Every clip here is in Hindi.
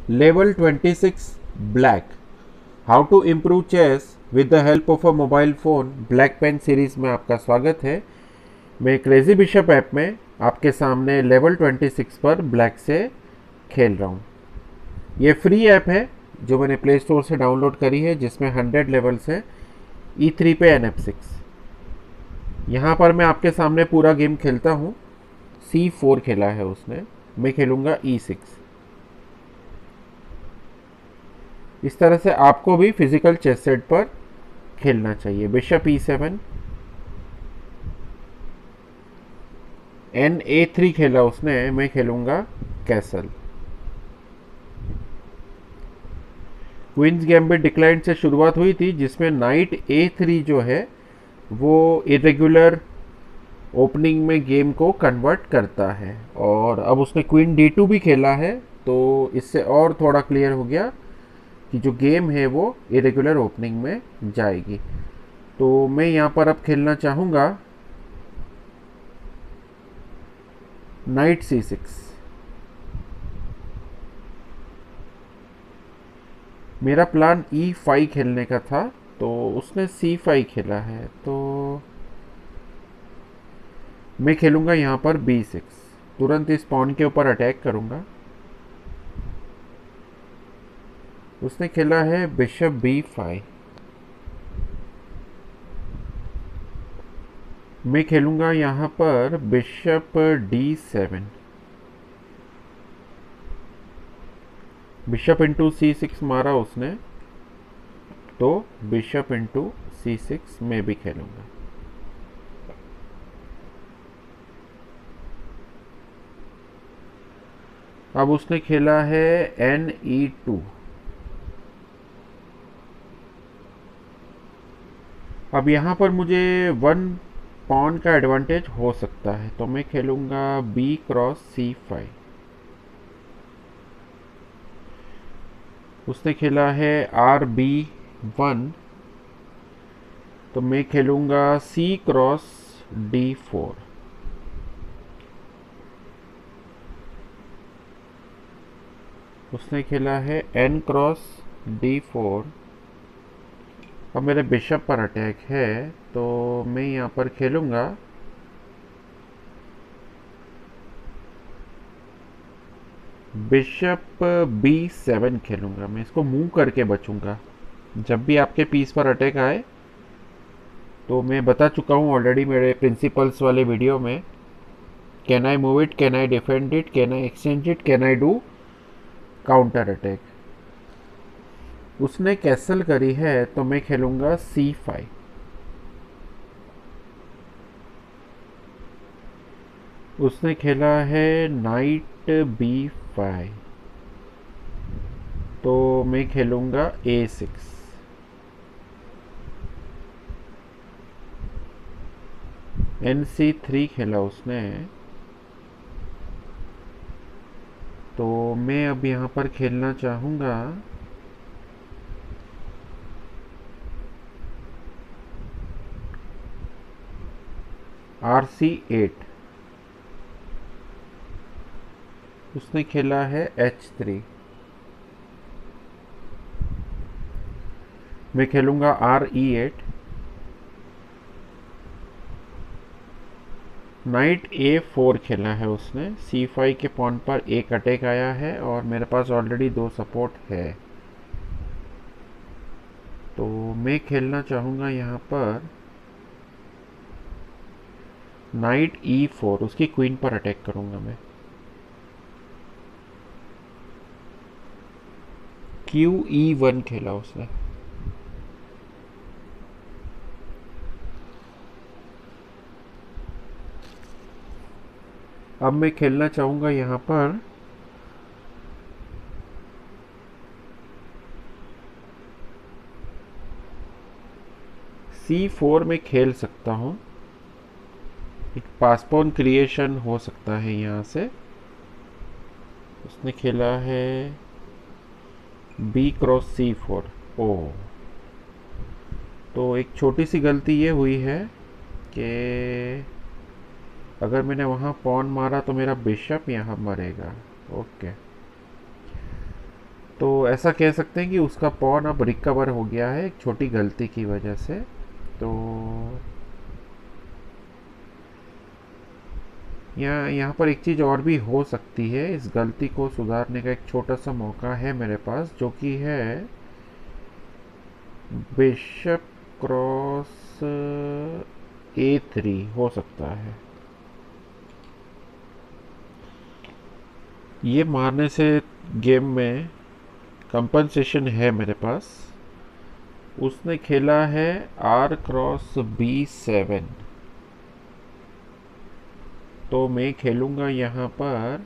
Level 26 Black. How to improve chess with the help of a mobile phone. Black pen series में आपका स्वागत है। मैं क्रेजी बिशप ऐप में आपके सामने लेवल 26 पर ब्लैक से खेल रहा हूँ। ये फ्री ऐप है जो मैंने प्ले स्टोर से डाउनलोड करी है, जिसमें 100 लेवल्स है E3 पे NF6। यहाँ पर मैं आपके सामने पूरा गेम खेलता हूँ। C4 खेला है उसने, मैं खेलूँगा E6। इस तरह से आपको भी फिजिकल चेस सेट पर खेलना चाहिए। बिशप E7, NA3 खेला उसने, मैं खेलूँगा कैसल। क्वींस गैम्बिट डिक्लाइन से शुरुआत हुई थी, जिसमें नाइट A3 जो है वो इरेगुलर ओपनिंग में गेम को कन्वर्ट करता है, और अब उसने क्वीन D2 भी खेला है, तो इससे और थोड़ा क्लियर हो गया कि जो गेम है वो इरेगुलर ओपनिंग में जाएगी। तो मैं यहाँ पर अब खेलना चाहूँगा नाइट C6। मेरा प्लान E5 खेलने का था, तो उसने C5 खेला है, तो मैं खेलूँगा यहाँ पर B6। तुरंत इस पॉन के ऊपर अटैक करूँगा। उसने खेला है बिशप B5। मैं खेलूँगा यहाँ पर bishop D7। Bishop into C6 मारा उसने, तो बिशप इंटू C6 मैं भी खेलूँगा। अब उसने खेला है NE2। अब यहाँ पर मुझे 1 पॉन का एडवांटेज हो सकता है, तो मैं खेलूँगा B क्रॉस C5। उसने खेला है RB1, तो मैं खेलूँगा C क्रॉस D4। उसने खेला है N क्रॉस D4। अब मेरे बिशप पर अटैक है, तो मैं यहाँ पर खेलूँगा बिशप B7 खेलूँगा। मैं इसको मूव करके बचूँगा। जब भी आपके पीस पर अटैक आए, तो मैं बता चुका हूँ ऑलरेडी मेरे प्रिंसिपल्स वाले वीडियो में, can I move it, can I defend it, can I exchange it, can I do counter attack. उसने कैसल करी है, तो मैं खेलूँगा C5। उसने खेला है नाइट B5, तो मैं खेलूँगा A6। NC3 खेला उसने, तो मैं अब यहाँ पर खेलना चाहूँगा RC8। उसने खेला है H3। मैं खेलूँगा RE8। नाइट A4 खेला है उसने। C5 के पॉन पर एक अटैक आया है, और मेरे पास ऑलरेडी 2 सपोर्ट है, तो मैं खेलना चाहूँगा यहाँ पर नाइट E4। उसकी क्वीन पर अटैक करूँगा मैं। QE1 खेला उसने। अब मैं खेलना चाहूँगा यहाँ पर C4 में खेल सकता हूँ। एक पासपोन क्रिएशन हो सकता है यहाँ से। उसने खेला है B क्रॉस C4। ओ, तो एक छोटी सी गलती ये हुई है कि अगर मैंने वहाँ पॉन मारा तो मेरा बिशप यहाँ मरेगा। ओके, तो ऐसा कह सकते हैं कि उसका पॉन अब रिकवर हो गया है एक छोटी गलती की वजह से। तो यहाँ पर एक चीज़ और भी हो सकती है, इस गलती को सुधारने का एक छोटा सा मौका है मेरे पास, जो कि है बिशप क्रॉस A3 हो सकता है। ये मारने से गेम में कंपनसेशन है मेरे पास। उसने खेला है R×B7, तो मैं खेलूंगा यहाँ पर।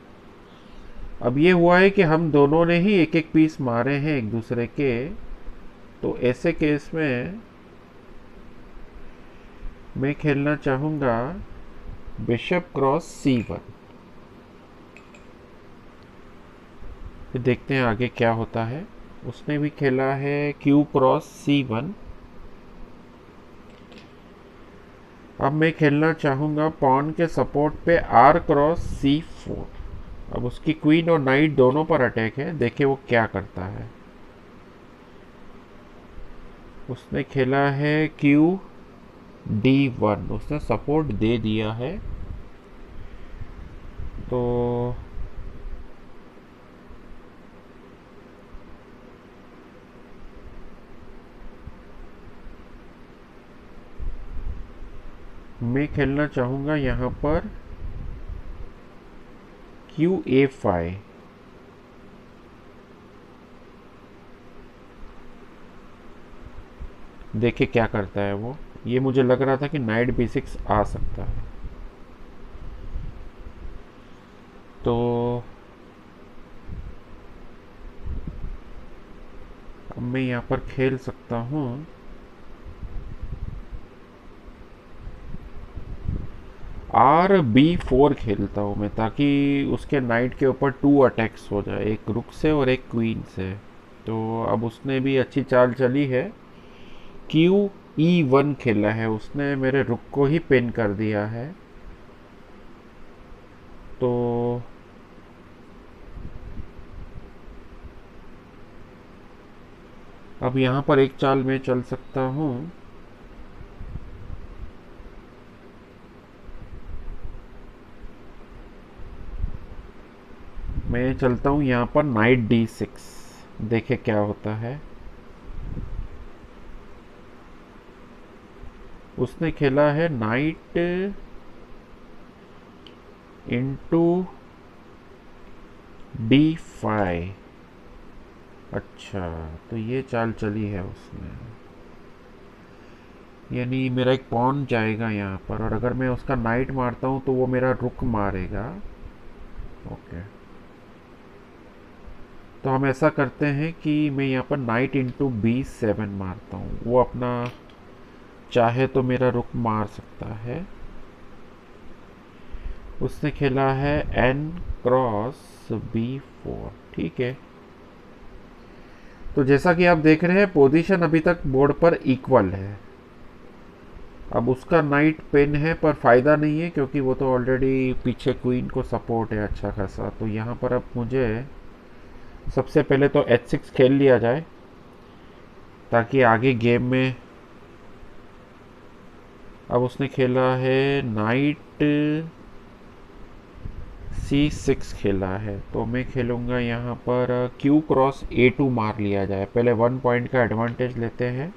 अब ये हुआ है कि हम दोनों ने ही एक एक पीस मारे हैं एक दूसरे के, तो ऐसे केस में मैं खेलना चाहूँगा बिशप×C1। फिर देखते हैं आगे क्या होता है। उसने भी खेला है Q×C1। अब मैं खेलना चाहूँगा पॉन के सपोर्ट पे R×C4। अब उसकी क्वीन और नाइट दोनों पर अटैक है, देखिए वो क्या करता है। उसने खेला है Q_D1, उसने सपोर्ट दे दिया है। तो मैं खेलना चाहूँगा यहाँ पर QA5। देखिए क्या करता है वो। ये मुझे लग रहा था कि नाइट B6 आ सकता है, तो अब मैं यहाँ पर खेल सकता हूँ R_B4 खेलता हूँ मैं, ताकि उसके नाइट के ऊपर 2 अटैक्स हो जाए, एक रुक से और एक क्वीन से। तो अब उसने भी अच्छी चाल चली है, QE1 खेला है उसने, मेरे रुक को ही पिन कर दिया है। तो अब यहाँ पर एक चाल मैं चल सकता हूँ। मैं चलता हूँ यहाँ पर नाइट D6, देखे क्या होता है। उसने खेला है नाइट इंटू D5। अच्छा, तो ये चाल चली है उसने, यानी मेरा एक पॉन जाएगा यहाँ पर, और अगर मैं उसका नाइट मारता हूँ तो वो मेरा रुक मारेगा। ओके, तो हम ऐसा करते हैं कि मैं यहाँ पर नाइट इंटू B7 मारता हूँ। वो अपना चाहे तो मेरा रुक मार सकता है। उसने खेला है N×B4। ठीक है, तो जैसा कि आप देख रहे हैं पोजीशन अभी तक बोर्ड पर इक्वल है। अब उसका नाइट पेन है पर फ़ायदा नहीं है, क्योंकि वो तो ऑलरेडी पीछे क्वीन को सपोर्ट है अच्छा खासा। तो यहाँ पर अब मुझे सबसे पहले तो H6 खेल लिया जाए, ताकि आगे गेम में। अब उसने खेला है नाइट C6 खेला है, तो मैं खेलूँगा यहाँ पर Q×A2 मार लिया जाए। पहले 1 पॉइंट का एडवांटेज लेते हैं।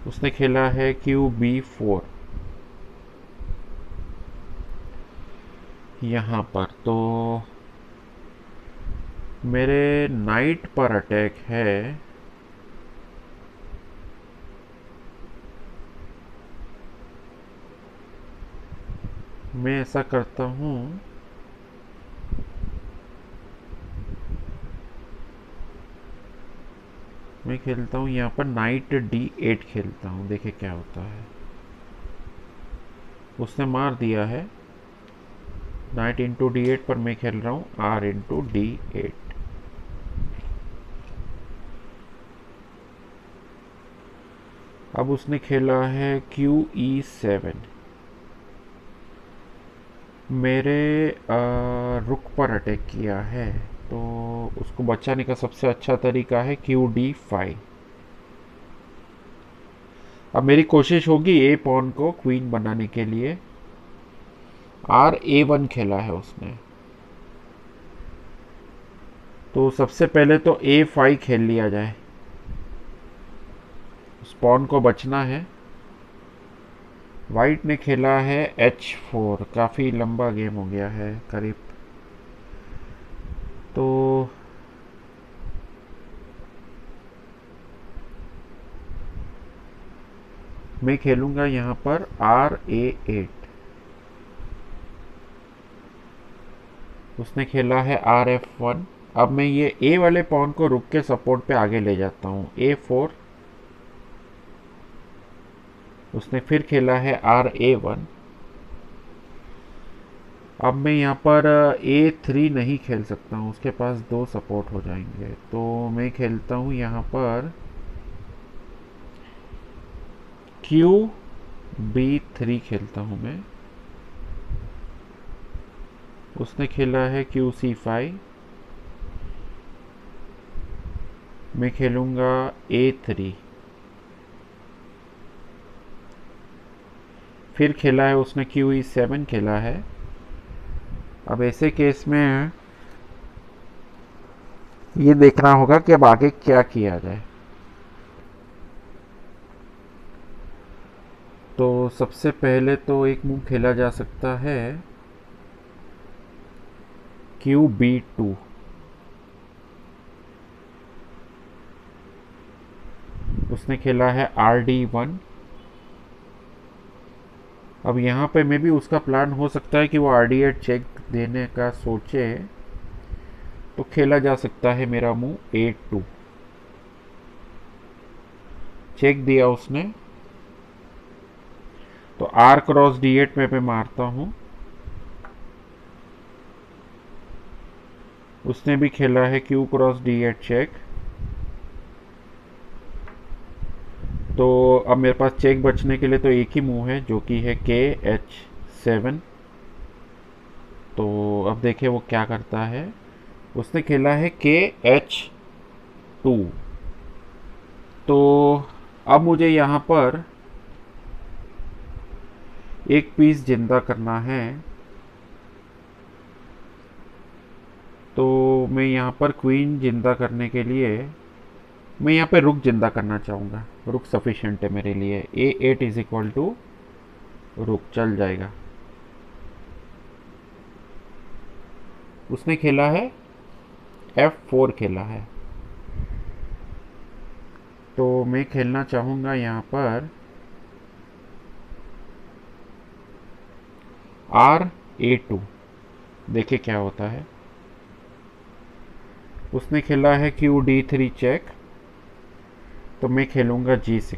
उसने खेला है QB4 यहाँ पर, तो मेरे नाइट पर अटैक है। मैं ऐसा करता हूँ, मैं खेलता हूँ यहाँ पर नाइट D8 खेलता हूँ, देखिए क्या होता है। उसने मार दिया है। नाइट इंटू D8 पर मैं खेल रहा हूँ R×D8। अब उसने खेला है QE7, मेरे रुक पर अटैक किया है। तो उसको बचाने का सबसे अच्छा तरीका है QD5। अब मेरी कोशिश होगी ए पॉन को क्वीन बनाने के लिए। RA1 खेला है उसने, तो सबसे पहले तो A5 खेल लिया जाए, उस पॉन को बचना है। वाइट ने खेला है H4, काफ़ी लंबा गेम हो गया है करीब। तो मैं खेलूंगा यहाँ पर RA8। उसने खेला है RF1। अब मैं ये ए वाले पॉन को रुक के सपोर्ट पे आगे ले जाता हूँ। A4। उसने फिर खेला है RA1। अब मैं यहाँ पर A3 नहीं खेल सकता हूँ, उसके पास 2 सपोर्ट हो जाएंगे। तो मैं खेलता हूँ यहाँ पर QB3 खेलता हूँ मैं। उसने खेला है QC5। मैं खेलूँगा A3। फिर खेला है उसने QE7 खेला है। अब ऐसे केस में ये देखना होगा कि अब आगे क्या किया जाए। तो सबसे पहले तो एक मूव खेला जा सकता है QB2। उसने खेला है RD1। अब यहाँ पे मे भी उसका प्लान हो सकता है कि वो RD8 चेक देने का सोचे, तो खेला जा सकता है मेरा मूव A2। चेक दिया उसने, तो R×D8 में मैं मारता हूँ। उसने भी खेला है Q×D8 चेक। तो अब मेरे पास चेक बचने के लिए तो एक ही मूव है, जो कि है KH7। तो अब देखिए वो क्या करता है। उसने खेला है KH2। तो अब मुझे यहाँ पर एक पीस जिंदा करना है। तो मैं यहाँ पर क्वीन जिंदा करने के लिए मैं यहाँ पे रुक जिंदा करना चाहूँगा। रुक सफिशिएंट है मेरे लिए। A8 इज इक्वल टू रुक, चल जाएगा। उसने खेला है F4 खेला है। तो मैं खेलना चाहूँगा यहाँ पर RA2। देखिए क्या होता है। उसने खेला है QD3 चेक। तो मैं खेलूँगा G6।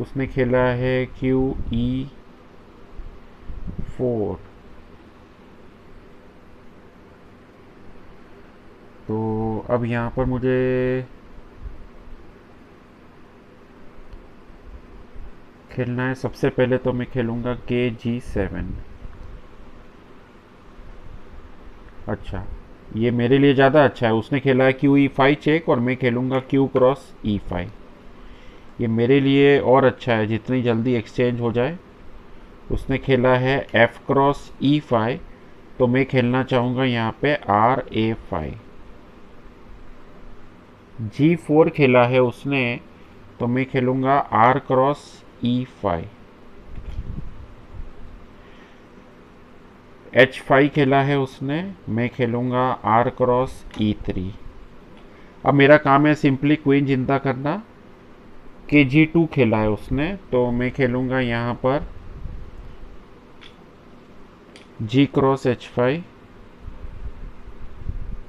उसने खेला है QE4। तो अब यहाँ पर मुझे खेलना है। सबसे पहले तो मैं खेलूँगा KG7। अच्छा, ये मेरे लिए ज़्यादा अच्छा है। उसने खेला है QE5 चेक और मैं खेलूँगा Q×E5। ये मेरे लिए और अच्छा है, जितनी जल्दी एक्सचेंज हो जाए। उसने खेला है F×E5। तो मैं खेलना चाहूँगा यहाँ पे RA5। G4 खेला है उसने, तो मैं खेलूँगा R×E5। H5 खेला है उसने, मैं खेलूँगा R×E3। अब मेरा काम है सिंपली क्वीन जिंदा करना। KG2 खेला है उसने, तो मैं खेलूँगा यहाँ पर G×H5।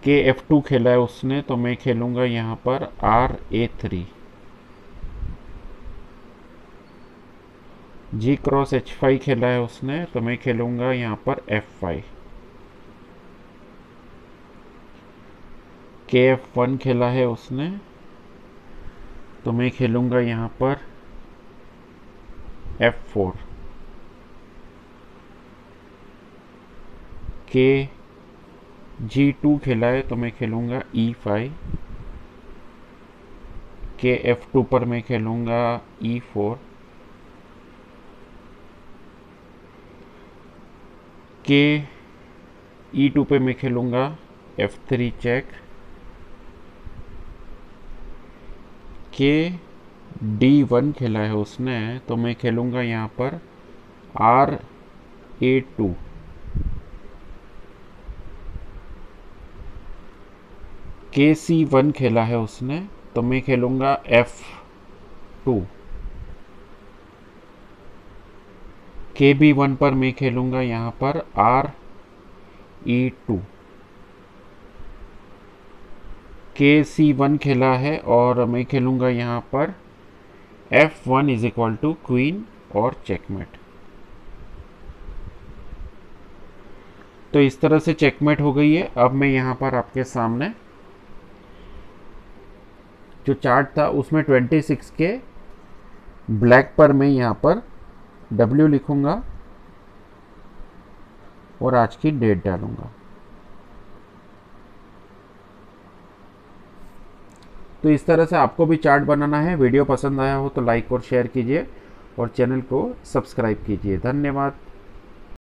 KF2 खेला है उसने, तो मैं खेलूँगा यहाँ पर RA3। G×H5 खेला है उसने, तो मैं खेलूँगा यहाँ पर F5। KF1 खेला है उसने, तो मैं खेलूँगा यहाँ पर F4। के G2 खेला है तो मैं खेलूँगा E5, के F2 पर मैं खेलूँगा E4, के E2 पे मैं खेलूँगा F3 चेक, के D1 खेला है उसने तो मैं खेलूँगा यहाँ पर RA2, के C1 खेला है उसने तो मैं खेलूँगा F2, के B1 पर मैं खेलूँगा यहाँ पर RE2, के C1 खेला है और मैं खेलूँगा यहाँ पर F1 is equal to queen और चेकमेट। तो इस तरह से चेकमेट हो गई है। अब मैं यहाँ पर आपके सामने जो चार्ट था उसमें 26 के ब्लैक पर मैं यहाँ पर W लिखूँगा और आज की डेट डालूँगा। तो इस तरह से आपको भी चार्ट बनाना है। वीडियो पसंद आया हो तो लाइक और शेयर कीजिए और चैनल को सब्सक्राइब कीजिए। धन्यवाद।